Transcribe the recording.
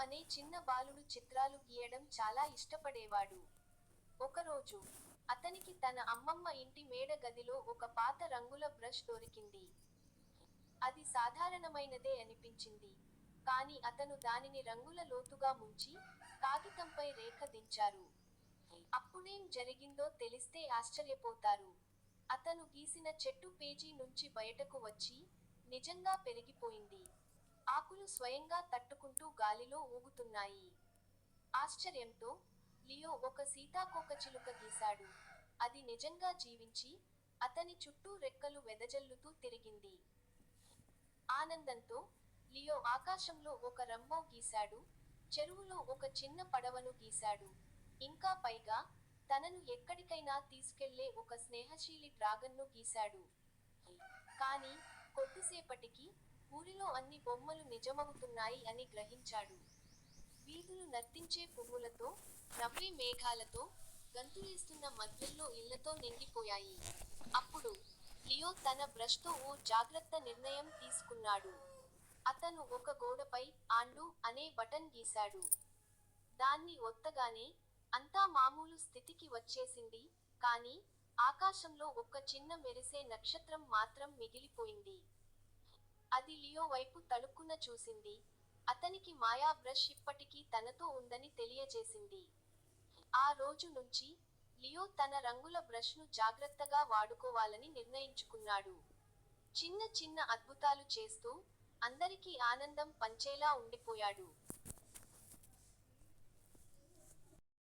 అనే చిన్న బాలుడు చిత్రాలు గీయడం చాలా ఇష్టపడేవాడు. ఒకరోజు అతనికి తన అమ్మమ్మ ఇంటి మేడ గదిలో ఒక పాత రంగుల బ్రష్ దొరికింది. అది సాధారణమైనదే అనిపించింది. కాని అతను దానిని రంగుల లోతుగా ముంచి, కాగితంపై రేఖ దించారు. అప్పుడేం జరిగిందో తెలిస్తే ఆశ్చర్యపోతారు. అతను గీసిన చెట్టు పేజీ నుంచి బయటకు వచ్చి, నిజంగా పెరిగిపోయింది. ఆకులు స్వయంగా తట్టుకుంటూ గాలిలో ఊగుతున్నాయి. ఆశ్చర్యంతో, లియో ఒక సీతాకోకచిలుక గీశాడు. అది నిజంగా జీవించి, అతని చుట్టూ రెక్కలు వెదజల్లుతూ తిరిగింది. ఆనందంతో, లియో ఆకాశంలో ఒక రమ్మో గీశాడు, చెరువులో ఒక చిన్న పడవను గీశాడు. ఇంకా పైగా, తనను ఎక్కడికైనా తీసుకెళ్లే ఒక స్నేహశీలి డ్రాగన్ను గీశాడు. కానీ, కొద్దిసేపటికి, ఊరిలో అన్ని బొమ్మలు నిజమవుతున్నాయి అని గ్రహించాడు. వీధులు నర్తించే పువ్వులతో, నవ్వే మేఘాలతో, గంతులేస్తున్న మధ్యల్లో ఇళ్లతో నిండిపోయాయి. అప్పుడు, లియో తన బ్రష్తో ఓ జాగ్రత్త నిర్ణయం తీసుకున్నాడు. అతను ఒక గోడపై "ఆండు" అనే బటన్ గీశాడు. దాన్ని ఒత్తగానే, అంతా మామూలు స్థితికి వచ్చేసింది. కానీ, ఆకాశంలో ఒక చిన్న మెరిసే నక్షత్రం మాత్రం మిగిలిపోయింది. అది లియో వైపు తళుక్కున చూసింది. అతనికి మాయా బ్రష్ ఇప్పటికీ తనతో ఉందని తెలియజేసింది. ఆ రోజు నుంచి, లియో తన రంగుల బ్రష్ను జాగ్రత్తగా వాడుకోవాలని నిర్ణయించుకున్నాడు. చిన్న చిన్న అద్భుతాలు చేస్తూ, అందరికీ ఆనందం పంచేలా ఉండిపోయాడు.